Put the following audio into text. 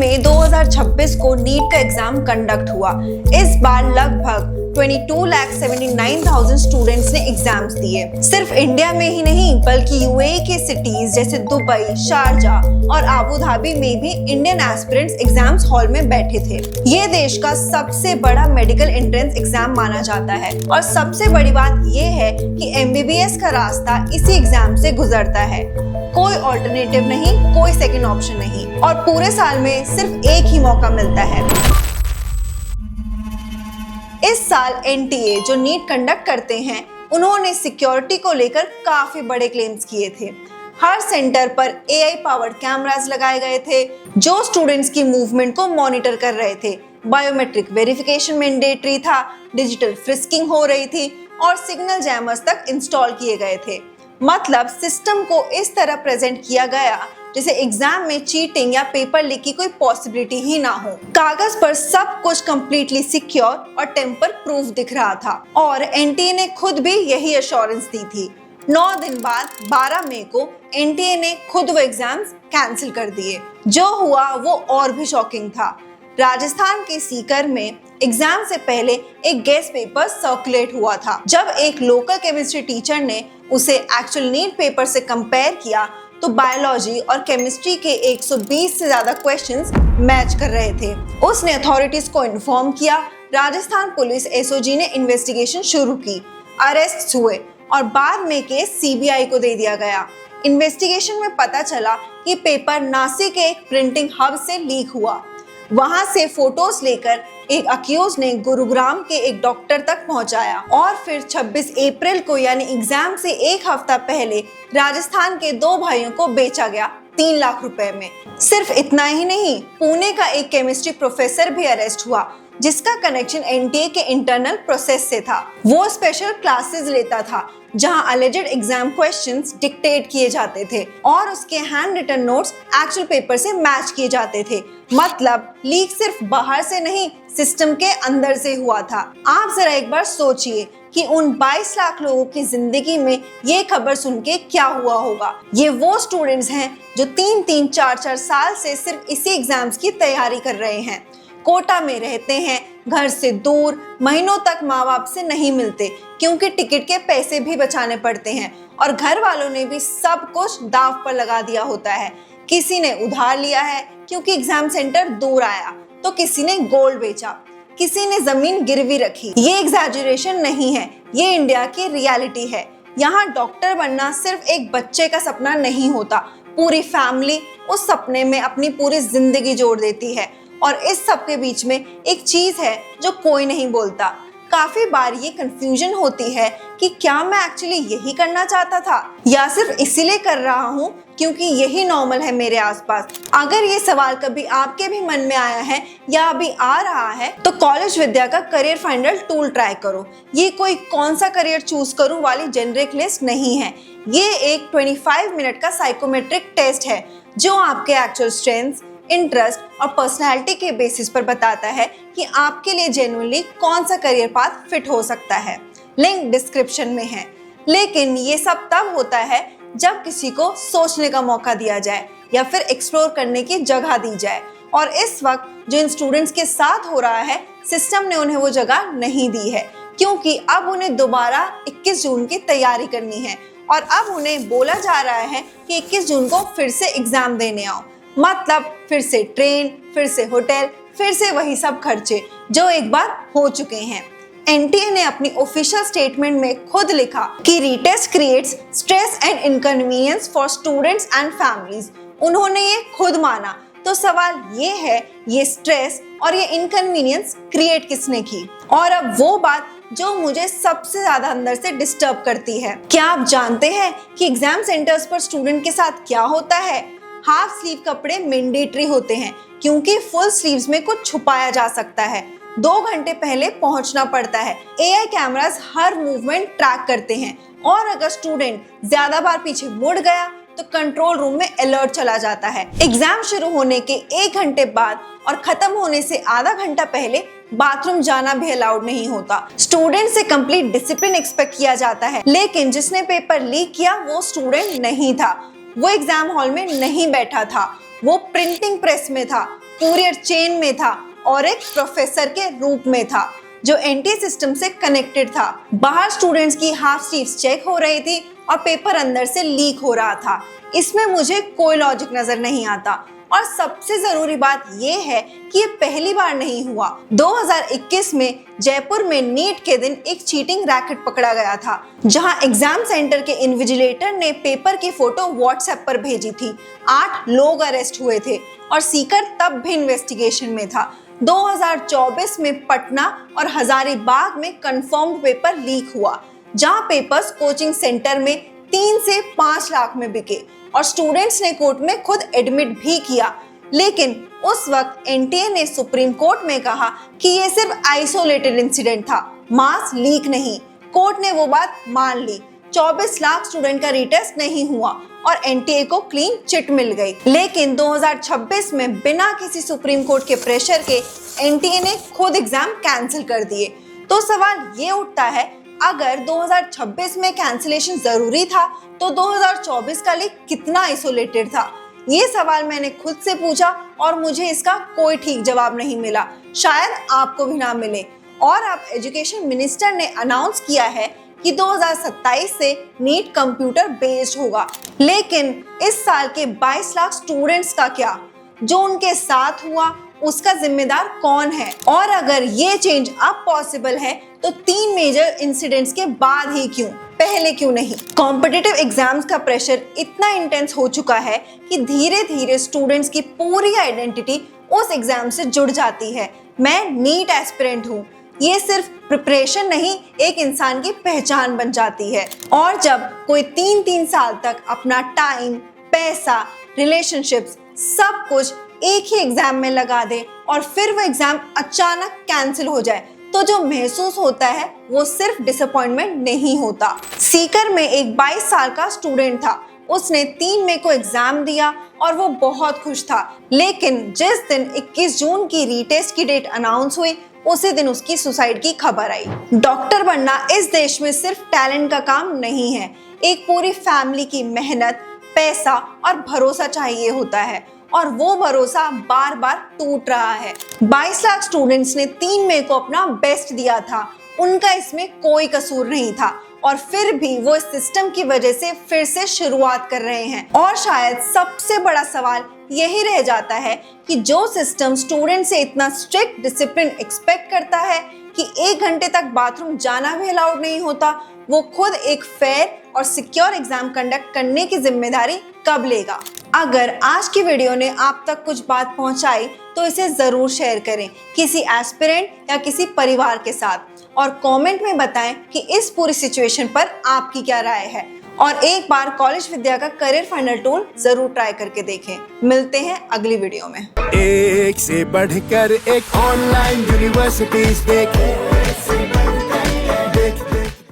में 2026 को नीट का एग्जाम कंडक्ट हुआ। इस बार लगभग 22,79,000 स्टूडेंट्स ने एग्जाम्स दिए। सिर्फ इंडिया में ही नहीं बल्कि यूएई के सिटीज जैसे दुबई, शारजाह और आबू धाबी में भी इंडियन एस्पिरेंट्स एग्जाम्स हॉल में बैठे थे। ये देश का सबसे बड़ा मेडिकल एंट्रेंस एग्जाम माना जाता है और सबसे बड़ी बात ये है कि एमबीबीएस का रास्ता इसी एग्जाम से गुजरता है। कोई ऑल्टरनेटिव नहीं, कोई सेकंड ऑप्शन नहीं और पूरे साल में सिर्फ एक ही मौका मिलता है। इस साल एनटीए जो नीट कंडक्ट करते हैं, उन्होंने सिक्योरिटी को लेकर काफी बड़े क्लेम्स किए थे। हर सेंटर पर एआई पावर्ड कैमरास लगाए गए थे जो स्टूडेंट्स की मूवमेंट को मॉनिटर कर रहे थे। बायोमेट्रिक वेरिफिकेशन मैंडेटरी था, डिजिटल फ्रिस्किंग हो रही थी और सिग्नल जैमर्स तक इंस्टॉल किए गए थे। मतलब सिस्टम को इस तरह प्रेजेंट किया गया जैसे एग्जाम में चीटिंग या पेपर लीक की कोई पॉसिबिलिटी ही ना हो। कागज पर सब कुछ कंप्लीटली सिक्योर और टेम्पर प्रूफ दिख रहा था और एनटीए ने खुद भी यही एश्योरेंस दी थी। 9 दिन बाद 12 मई को एनटीए ने खुद वो एग्जाम्स कैंसिल कर दिए। जो हुआ वो और भी शॉकिंग था। राजस्थान के सीकर में एग्जाम से पहले एक गेस्ट पेपर सर्कुलेट हुआ था। जब एक लोकल केमिस्ट्री टीचर ने उसे एक्चुअल नीट पेपर से कंपेयर किया तो बायोलॉजी और केमिस्ट्री के 120 से ज्यादा क्वेश्चंस मैच कर रहे थे। उसने अथॉरिटीज को इन्फॉर्म किया। राजस्थान पुलिस एसओजी ने इन्वेस्टिगेशन शुरू की, अरेस्ट हुए और बाद में केस सीबीआई को दे दिया गया। इन्वेस्टिगेशन में पता चला कि पेपर नासिक के एक प्रिंटिंग हब से लीक हुआ। वहां से फोटोज लेकर एक अक्यूज ने गुरुग्राम के एक डॉक्टर तक पहुंचाया और फिर 26 अप्रैल को यानी एग्जाम से एक हफ्ता पहले राजस्थान के 2 भाइयों को बेचा गया 3 लाख रुपए में। सिर्फ इतना ही नहीं, पुणे का एक केमिस्ट्री प्रोफेसर भी अरेस्ट हुआ जिसका कनेक्शन एनटीए के इंटरनल प्रोसेस से था। वो स्पेशल क्लासेस लेता था जहां अलेजेड एग्जाम क्वेश्चंस डिक्टेट किए जाते थे और उसके hand written notes actual paper से मैच किए जाते थे। मतलब लीक सिर्फ बाहर से नहीं, सिस्टम के अंदर से हुआ था। आप जरा एक बार सोचिए कि उन 22 लाख लोगों की जिंदगी में ये खबर सुन के क्या हुआ होगा। ये वो स्टूडेंट्स हैं जो 3-3, 4-4 साल से सिर्फ इसी एग्जाम्स की तैयारी कर रहे हैं। कोटा में रहते हैं, घर से दूर, महीनों तक माँ बाप से नहीं मिलते क्योंकि टिकट के पैसे भी बचाने पड़ते हैं और घर वालों ने भी सब कुछ दांव पर लगा दिया होता है। किसी ने उधार लिया है क्योंकि एग्जाम सेंटर दूर आया, तो किसी ने गोल्ड बेचा, किसी ने जमीन गिरवी रखी। ये एग्जैजरेशन नहीं है, ये इंडिया की रियलिटी है। यहाँ डॉक्टर बनना सिर्फ एक बच्चे का सपना नहीं होता, पूरी फैमिली उस सपने में अपनी पूरी जिंदगी जोड़ देती है। और इस सब के बीच में एक चीज है जो कोई नहीं बोलता। काफी बार ये कंफ्यूजन होती है कि क्या मैं एक्चुअली यही करना चाहता था या सिर्फ इसीलिए कर रहा हूँ क्योंकि यही नॉर्मल है मेरे आसपास। अगर ये सवाल कभी आपके भी मन में आया है या अभी आ रहा है तो कॉलेज विद्या का करियर फाइंडर टूल ट्राई करो। ये कोई कौन सा करियर चूज करूँ वाली जेनरिक लिस्ट नहीं है। ये एक 25 मिनट का साइकोमेट्रिक टेस्ट है जो आपके एक्चुअल स्ट्रेंथ्स, इंटरेस्ट और पर्सनालिटी के बेसिस पर बताता है कि आपके लिए जेन्युइनली कौन सा करियर पाथ फिट हो सकता है। लिंक डिस्क्रिप्शन में है। लेकिन ये सब तब होता है जब किसी को सोचने का मौका दिया जाए या फिर एक्सप्लोर करने की जगह दी जाए और इस वक्त जो इन स्टूडेंट्स के साथ हो रहा है, सिस्टम ने उन्हें वो जगह नहीं दी है क्योंकि अब उन्हें दोबारा 21 जून की तैयारी करनी है और अब उन्हें बोला जा रहा है कि 21 जून को फिर से एग्जाम देने आओ। मतलब फिर से ट्रेन, फिर से होटल, फिर से वही सब खर्चे जो एक बार हो चुके हैं। एनटीए ने अपनी ऑफिशियल स्टेटमेंट में खुद लिखा कि retest creates stress and inconvenience for students and families. उन्होंने ये खुद माना। तो सवाल ये है, ये स्ट्रेस और ये इनकन्वीनियंस क्रिएट किसने की? और अब वो बात जो मुझे सबसे ज्यादा अंदर से डिस्टर्ब करती है। क्या आप जानते हैं कि एग्जाम सेंटर्स पर स्टूडेंट के साथ क्या होता है? हाफ स्लीव कपड़े मैंडेटरी होते हैं क्योंकि फुल स्लीव्स में कुछ छुपाया जा सकता है। 2 घंटे पहले पहुंचना पड़ता है। एआई कैमरास हर मूवमेंट ट्रैक करते हैं और अगर स्टूडेंट ज्यादा बार पीछे मुड़ गया तो कंट्रोल रूम में अलर्ट चला जाता है। एग्जाम शुरू होने के 1 घंटे बाद और खत्म होने से आधा घंटा पहले बाथरूम जाना भी अलाउड नहीं होता। स्टूडेंट से कंप्लीट डिसिप्लिन एक्सपेक्ट किया जाता है, लेकिन जिसने पेपर लीक किया वो स्टूडेंट नहीं था। वो एग्जाम हॉल में नहीं बैठा था, वो प्रिंटिंग प्रेस में था। कुरियर चेन में था और एक प्रोफेसर के रूप में था जो एनटीए सिस्टम से कनेक्टेड था। बाहर स्टूडेंट्स की हाफ स्लीव्स चेक हो रही थी और पेपर अंदर से लीक हो रहा था। इसमें मुझे कोई लॉजिक नजर नहीं आता और सबसे जरूरी बात यह है कि ये पहली बार नहीं हुआ। 2021 में जयपुर में नीट के दिन एक चीटिंग रैकेट पकड़ा गया था, जहां एग्जाम सेंटर के इन्विजिलेटर ने पेपर की फोटो व्हाट्सएप पर भेजी थी। 8 लोग अरेस्ट हुए थे और सीकर तब भी इन्वेस्टिगेशन में था। 2024 में पटना और हजारीबाग में कंफर्म्ड पेपर लीक हुआ, जहां पेपर्स कोचिंग सेंटर में 3 से 5 लाख में बिके और स्टूडेंट्स ने कोर्ट में खुद एडमिट भी किया। लेकिन उस वक्त एनटीए ने सुप्रीम कोर्ट में कहा कि ये सिर्फ आइसोलेटेड इंसिडेंट था, मास लीक नहीं। कोर्ट ने वो बात मान ली। 24 लाख स्टूडेंट का रीटेस्ट नहीं हुआ और एनटीए को क्लीन चिट मिल गई। लेकिन 2026 में बिना किसी सुप्रीम कोर्ट के प्रेशर के एनटीए ने खुद एग्जाम कैंसिल कर दिए। तो सवाल ये उठता है, अगर 2026 में कैंसिलेशन जरूरी था तो 2024 का लीक कितना आइसोलेटेड था? ये सवाल मैंने खुद से पूछा और मुझे इसका कोई ठीक जवाब नहीं मिला, शायद आपको भी ना मिले। और अब एजुकेशन मिनिस्टर ने अनाउंस किया है कि 2027 से नीट कंप्यूटर बेस्ड होगा। लेकिन इस साल के 22 लाख स्टूडेंट्स का क्या? जो उनके साथ हुआ उसका जिम्मेदार कौन है? और अगर ये चेंज अब पॉसिबल है तो 3 मेजर इंसिडेंट्स के बाद ही क्यों, पहले क्यों नहीं? कॉम्पिटिटिव एग्जाम्स का प्रेशर इतना इंटेंस हो चुका है कि धीरे धीरे स्टूडेंट्स की पूरी आइडेंटिटी उस एग्जाम से जुड़ जाती है। मैं नीट एस्पिरेंट हूँ, ये सिर्फ प्रिपरेशन नहीं, एक इंसान की पहचान बन जाती है। और जब कोई 3-3 साल तक अपना टाइम, पैसा, रिलेशनशिप्स सब कुछ एक ही एग्जाम में लगा दे और फिर वो एग्जाम अचानक कैंसिल हो जाए, तो जो महसूस होता है वो सिर्फ डिसअपॉइंटमेंट नहीं होता। सीकर में एक 22 साल का स्टूडेंट था। उसने 3 मई को एग्जाम दिया और वो बहुत खुश था। लेकिन जिस दिन 21 जून की रीटेस्ट की डेट अनाउंस हुई, उसी दिन उसकी सुसाइड की खबर आई। डॉक्टर बनना इस देश में सिर्फ टैलेंट का काम नहीं है, एक पूरी फैमिली की मेहनत, पैसा और भरोसा चाहिए होता है और वो भरोसा बार बार टूट रहा है। 22 लाख स्टूडेंट्स ने 3 मई को अपना बेस्ट दिया था, उनका इसमें कोई कसूर नहीं था और फिर भी वो इस सिस्टम की वजह से फिर से शुरुआत कर रहे हैं। और शायद सबसे बड़ा सवाल यही रह जाता है कि जो सिस्टम स्टूडेंट से इतना स्ट्रिक्ट डिसिप्लिन एक्सपेक्ट करता है कि 1 घंटे तक बाथरूम जाना भी अलाउड नहीं होता, वो खुद एक फेयर और सिक्योर एग्जाम कंडक्ट करने की जिम्मेदारी कब लेगा? अगर आज की वीडियो ने आप तक कुछ बात पहुंचाई तो इसे जरूर शेयर करें किसी एस्पिरेंट या किसी परिवार के साथ और कमेंट में बताएं कि इस पूरी सिचुएशन पर आपकी क्या राय है। और एक बार कॉलेज विद्या का करियर फाइंडर टूल जरूर ट्राई करके देखें। मिलते हैं अगली वीडियो में। एक से बढ़कर एक ऑनलाइन यूनिवर्सिटीज देखें।